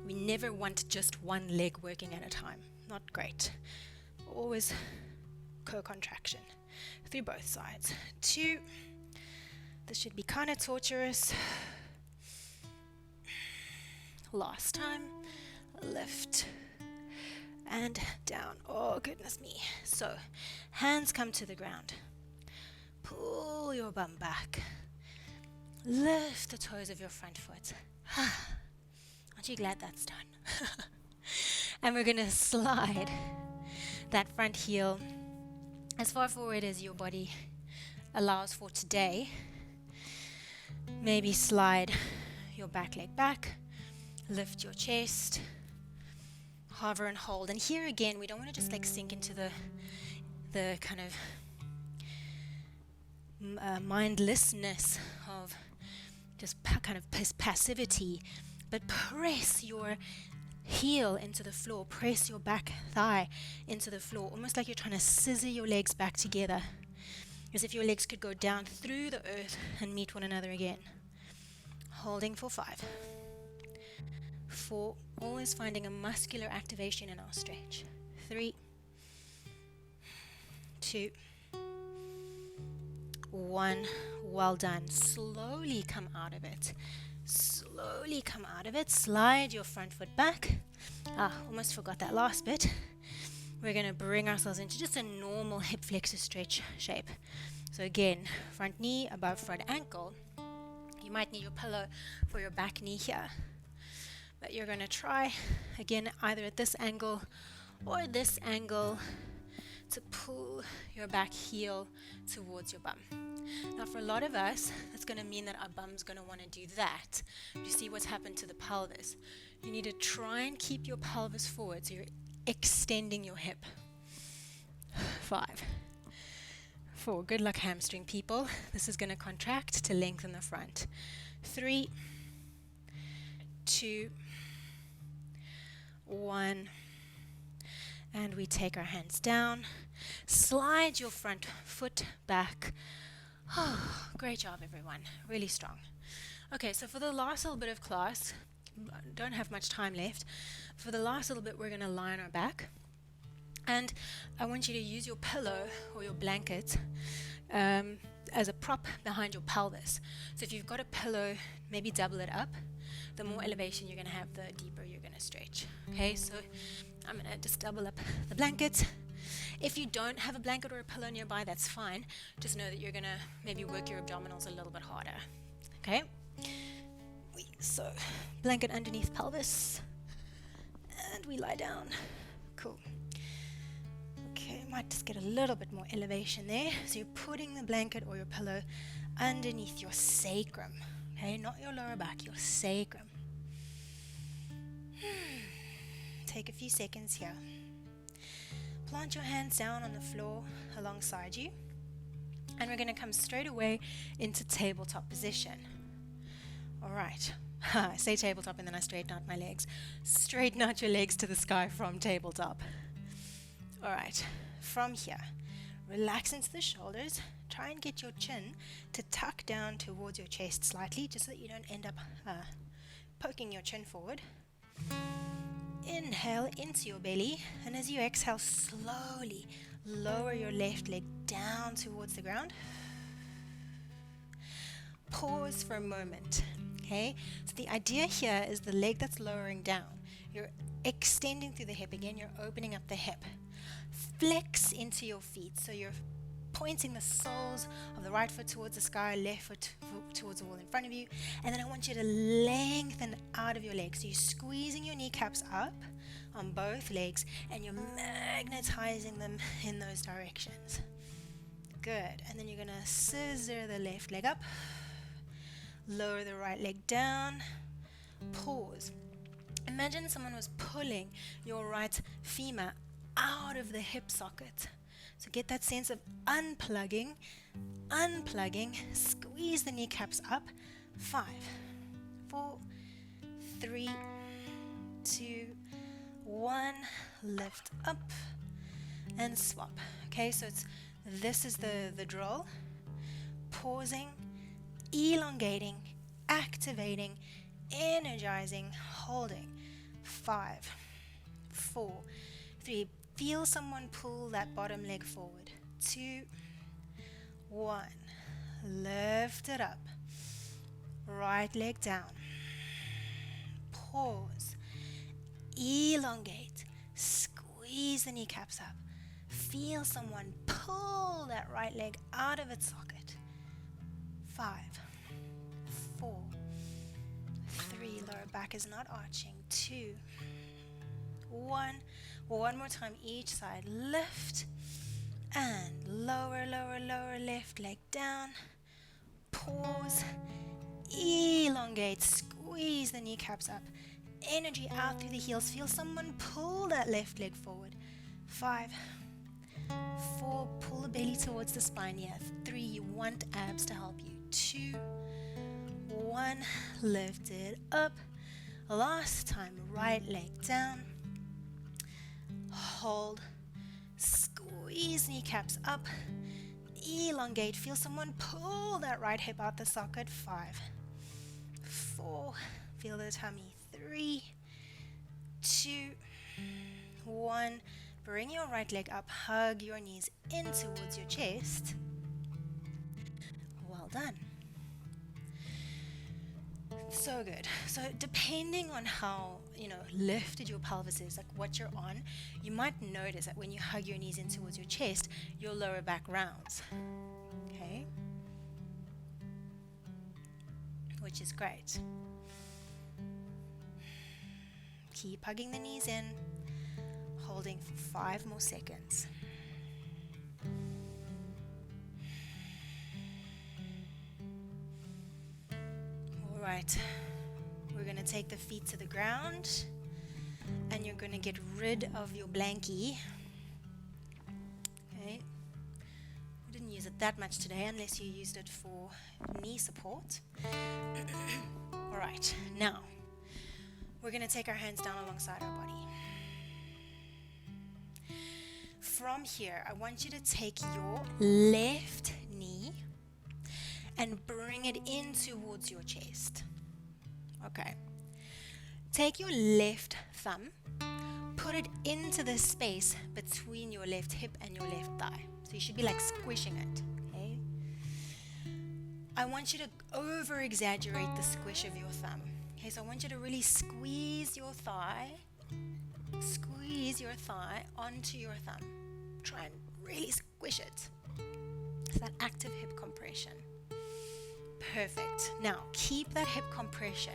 We never want just one leg working at a time. Not great. Always co-contraction through both sides. 2. This should be kind of torturous. Last time. Lift and down. Oh, goodness me. So, hands come to the ground. Pull your bum back. Lift the toes of your front foot. Aren't you glad that's done? And we're going to slide that front heel as far forward as your body allows for today. Maybe slide your back leg back, lift your chest, hover and hold. And here again, we don't want to just like sink into the kind of mindlessness of just kind of passivity, but press your heel into the floor, press your back thigh into the floor, almost like you're trying to scissor your legs back together, as if your legs could go down through the earth and meet one another again. Holding for 5, 4, always finding a muscular activation in our stretch. 3, 2, 1. Well done. Slowly come out of it. Slowly come out of it. Slide your front foot back. Almost forgot that last bit. We're going to bring ourselves into just a normal hip flexor stretch shape. So again, front knee above front ankle. You might need your pillow for your back knee here. But you're going to try, again, either at this angle or this angle, to pull your back heel towards your bum. Now for a lot of us, that's going to mean that our bum's going to want to do that. You see what's happened to the pelvis. You need to try and keep your pelvis forward, so you're extending your hip. 5, 4, good luck hamstring people. This is going to contract to lengthen the front. 3, 2, 1. And we take our hands down. Slide your front foot back. Oh, great job, everyone. Really strong. Okay, so for the last little bit of class, don't have much time left. For the last little bit, we're going to lie on our back. And I want you to use your pillow or your blanket as a prop behind your pelvis. So if you've got a pillow, maybe double it up. The more elevation you're going to have, the deeper you're going to stretch. Okay, so I'm going to just double up the blanket. If you don't have a blanket or a pillow nearby, that's fine. Just know that you're going to maybe work your abdominals a little bit harder. Okay? So, blanket underneath pelvis. And we lie down. Cool. Okay, might just get a little bit more elevation there. So you're putting the blanket or your pillow underneath your sacrum. Okay, not your lower back, your sacrum. Take a few seconds here. Plant your hands down on the floor alongside you. And we're going to come straight away into tabletop position. All right. I say tabletop and then I straighten out my legs. Straighten out your legs to the sky from tabletop. All right. From here, relax into the shoulders. Try and get your chin to tuck down towards your chest slightly, just so that you don't end up poking your chin forward. Inhale into your belly, and as you exhale, slowly lower your left leg down towards the ground. Pause for a moment. Okay, so the idea here is the leg that's lowering down. You're extending through the hip again, you're opening up the hip. Flex into your feet, so you're pointing the soles of the right foot towards the sky, left foot towards the wall in front of you, and then I want you to lengthen out of your legs. So you're squeezing your kneecaps up on both legs, and you're magnetizing them in those directions. Good, and then you're going to scissor the left leg up, lower the right leg down, pause. Imagine someone was pulling your right femur out of the hip socket. So get that sense of unplugging, squeeze the kneecaps up. 5, 4, 3, 2, 1, lift up and swap. Okay, so this is the drill. Pausing, elongating, activating, energizing, holding. 5, 4, 3. Feel someone pull that bottom leg forward. 2, 1. Lift it up. Right leg down. Pause. Elongate. Squeeze the kneecaps up. Feel someone pull that right leg out of its socket. 5, 4, 3. Lower back is not arching. 2, 1. One more time each side. Lift and lower, left leg down. Pause. Elongate. Squeeze the kneecaps up. Energy out through the heels. Feel someone pull that left leg forward. 5, 4, pull the belly towards the spine here. 3, you want abs to help you. 2, 1, lift it up. Last time, right leg down. Hold. Squeeze kneecaps up. Elongate. Feel someone pull that right hip out the socket. 5, 4, feel the tummy. 3, 2, 1. Bring your right leg up. Hug your knees in towards your chest. Well done. So good. So depending on how, lifted your pelvis is, like what you're on, you might notice that when you hug your knees in towards your chest, your lower back rounds. Okay? Which is great. Keep hugging the knees in, holding for 5 more seconds. All right, we're going to take the feet to the ground and you're going to get rid of your blankie. Okay, we didn't use it that much today unless you used it for knee support. All right, now we're going to take our hands down alongside our body. From here, I want you to take your left knee and bring it in towards your chest. Okay. Take your left thumb, put it into the space between your left hip and your left thigh. So you should be like squishing it. Okay. I want you to over exaggerate the squish of your thumb. Okay, so I want you to really squeeze your thigh onto your thumb. Try and really squish it. It's that active hip compression. Perfect. Now keep that hip compression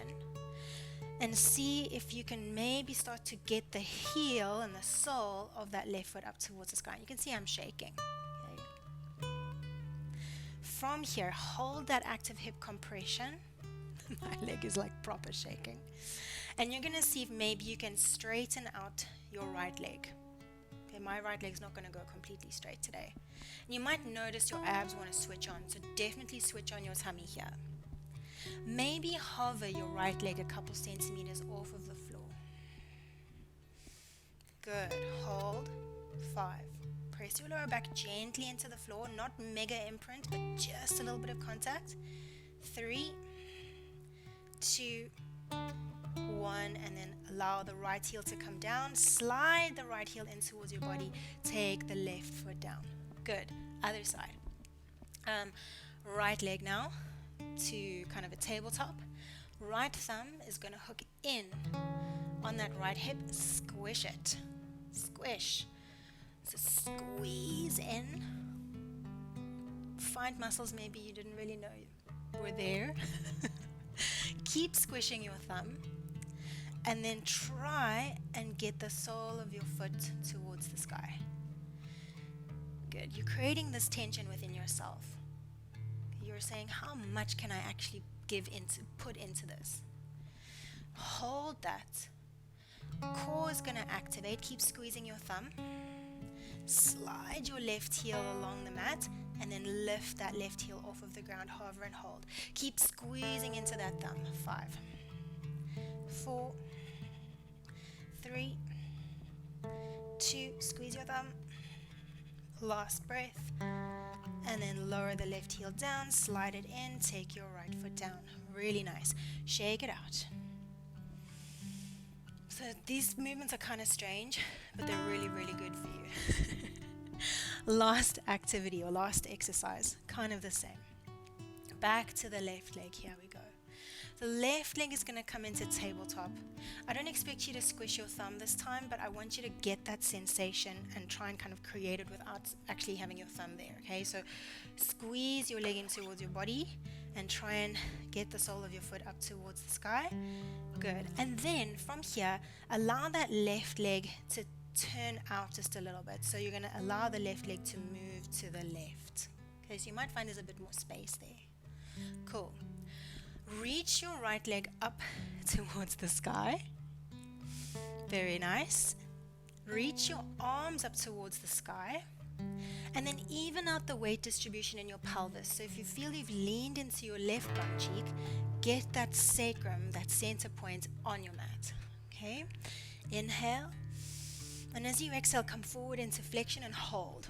and see if you can maybe start to get the heel and the sole of that left foot up towards the sky. You can see I'm shaking. Okay. From here, hold that active hip compression. My leg is like proper shaking. And you're going to see if maybe you can straighten out your right leg. Okay, my right leg's not going to go completely straight today. And you might notice your abs want to switch on, so definitely switch on your tummy here. Maybe hover your right leg a couple centimeters off of the floor. Good. Hold. 5. Press your lower back gently into the floor, not mega imprint, but just a little bit of contact. 3, 2, 1, and then allow the right heel to come down. Slide the right heel in towards your body. Take the left foot down. Good. Other side. Right leg now to kind of a tabletop. Right thumb is going to hook in on that right hip. Squish it. Squish. So squeeze in. Find muscles maybe you didn't really know were there. Keep squishing your thumb. And then try and get the sole of your foot towards the sky. Good. You're creating this tension within yourself. You're saying, how much can I actually put into this? Hold that. Core is going to activate. Keep squeezing your thumb. Slide your left heel along the mat and then lift that left heel off of the ground. Hover and hold. Keep squeezing into that thumb. 5, 4, 3, 2, squeeze your thumb. Last breath. And then lower the left heel down, slide it in, take your right foot down. Really nice. Shake it out. So these movements are kind of strange, but they're really, really good for you. Last activity or last exercise, kind of the same. Back to the left leg, here we go. The left leg is going to come into tabletop. I don't expect you to squish your thumb this time, but I want you to get that sensation and try and kind of create it without actually having your thumb there, okay? So squeeze your leg in towards your body and try and get the sole of your foot up towards the sky. Good. And then from here, allow that left leg to turn out just a little bit. So you're going to allow the left leg to move to the left. Okay, so you might find there's a bit more space there. Cool. Reach your right leg up towards the sky. Very nice. Reach your arms up towards the sky. And then even out the weight distribution in your pelvis. So if you feel you've leaned into your left bum cheek, get that sacrum, that center point on your mat. Okay? Inhale. And as you exhale, come forward into flexion and hold.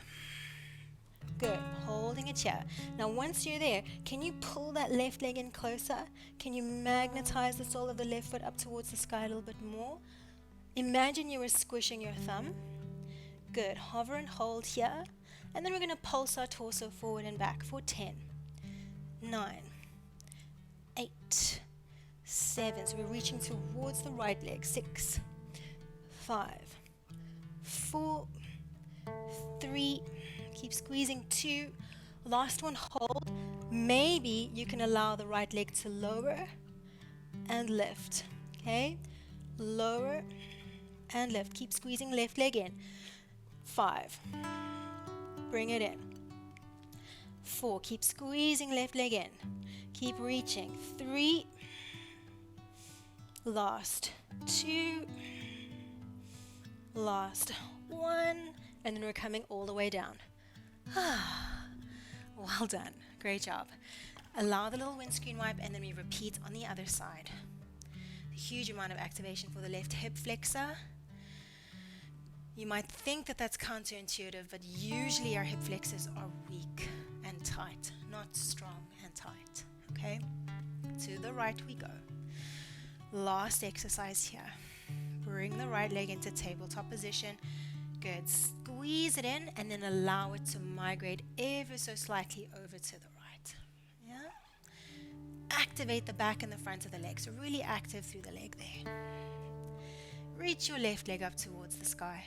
Good. Holding it here. Now once you're there, can you pull that left leg in closer? Can you magnetize the sole of the left foot up towards the sky a little bit more? Imagine you were squishing your thumb. Good. Hover and hold here. And then we're going to pulse our torso forward and back for 10, 9, 8, 7. So we're reaching towards the right leg. 6, 5, 4, 3. Keep squeezing. 2. Last one, hold. Maybe you can allow the right leg to lower and lift. Okay? Lower and lift. Keep squeezing left leg in. 5. Bring it in. 4. Keep squeezing left leg in. Keep reaching. 3. Last 2. Last 1. And then we're coming all the way down. Well done. Great job. Allow the little windscreen wipe and then we repeat on the other side. A huge amount of activation for the left hip flexor. You might think that that's counterintuitive, but usually our hip flexors are weak and tight, not strong and tight. Okay? To the right we go. Last exercise here. Bring the right leg into tabletop position. Good. Squeeze it in and then allow it to migrate ever so slightly over to the right. Yeah? Activate the back and the front of the leg. So really active through the leg there. Reach your left leg up towards the sky.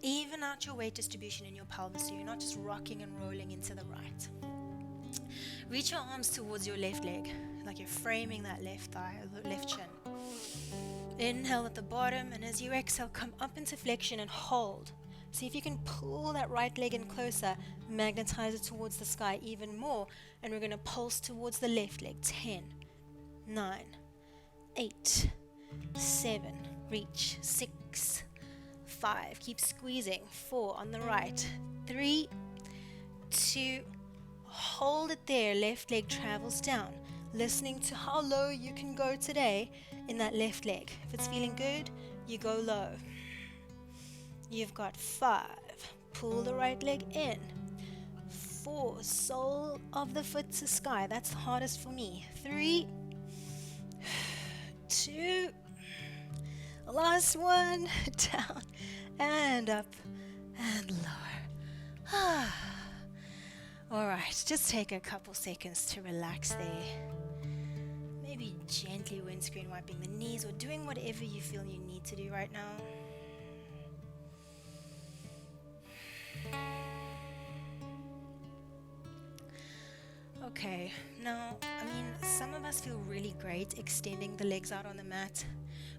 Even out your weight distribution in your pelvis so you're not just rocking and rolling into the right. Reach your arms towards your left leg, like you're framing that left thigh, or left shin. Inhale at the bottom, and as you exhale, come up into flexion and hold. See if you can pull that right leg in closer, magnetize it towards the sky even more, and we're going to pulse towards the left leg. 10, 9, 8, 7, reach. 6, 5, keep squeezing. 4 on the right. 3, 2, hold it there. Left leg travels down. Listening to how low you can go today in that left leg. If it's feeling good, you go low. You've got 5. Pull the right leg in. 4, sole of the foot to sky. That's the hardest for me. 3, 2, last one, down and up and lower. All right, just take a couple seconds to relax there. Maybe gently windscreen wiping the knees or doing whatever you feel you need to do right now. Okay, now, some of us feel really great extending the legs out on the mat,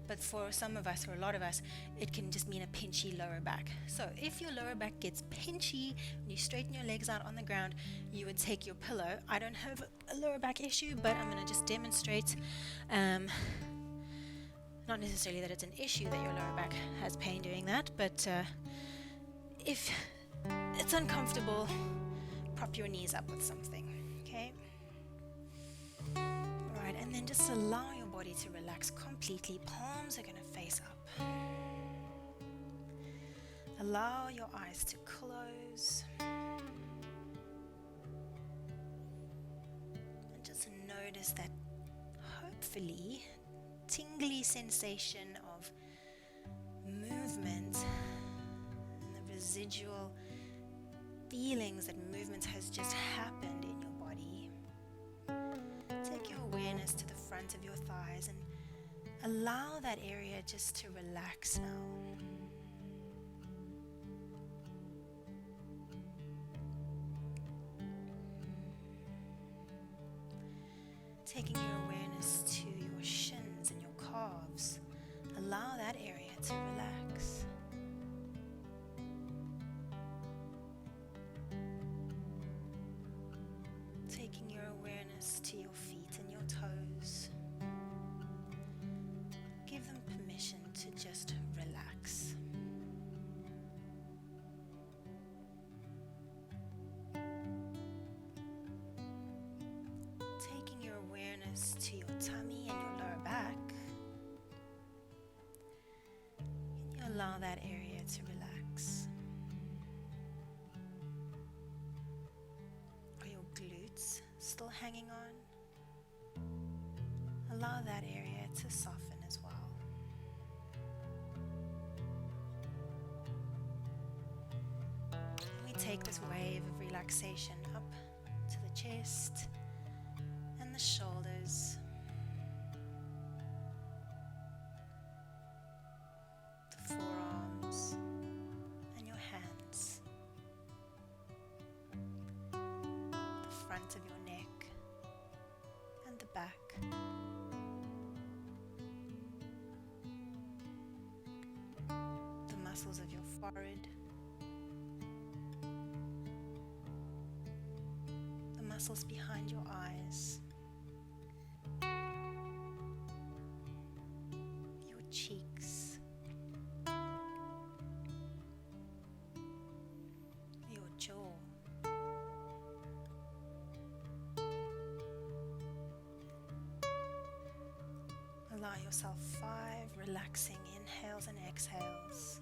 but for some of us, or a lot of us, it can just mean a pinchy lower back. So if your lower back gets pinchy, when you straighten your legs out on the ground, you would take your pillow. I don't have a lower back issue, but I'm going to just demonstrate. Not necessarily that it's an issue that your lower back has pain doing that, but if it's uncomfortable, prop your knees up with something. Okay. Alright, and then just allow your body to relax completely. Palms are going to face up. Allow your eyes to close. And just notice that hopefully tingly sensation of movement and the residual feelings that movement has just happened in your body. Take your awareness to the front of your thighs and allow that area just to relax now. Taking your awareness to your shins and your calves, allow that area to relax. Taking your awareness to your feet and your toes. Give them permission to just relax. awareness to your tummy and your lower back. Can you allow that area to relax? Are your glutes still hanging on? Allow that area to soften as well. And we take this wave of relaxation up to the chest and the shoulders, the forearms and your hands, the front of your neck and the back. The muscles of your forehead, the muscles behind your eyes, your cheeks, your jaw, allow yourself 5 relaxing inhales and exhales.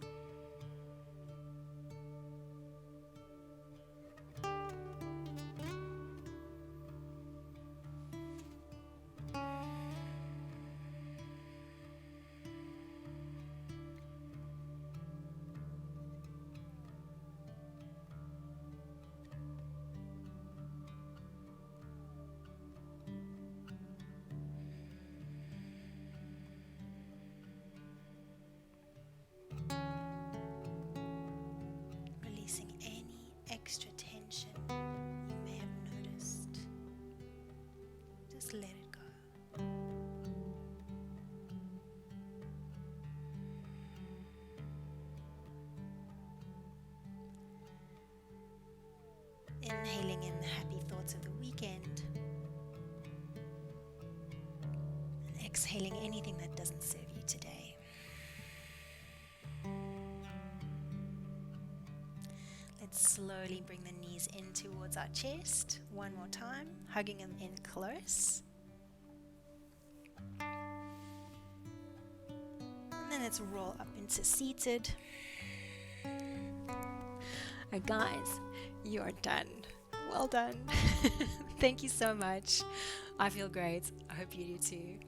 Releasing any extra tension you may have noticed. Just let it go. Inhaling in the happy thoughts of the weekend and exhaling anything that doesn't serve you today. Let's slowly bring the knees in towards our chest. One more time, hugging them in close. And then let's roll up into seated. Alright guys, you are done. Well done. Thank you so much. I feel great. I hope you do too.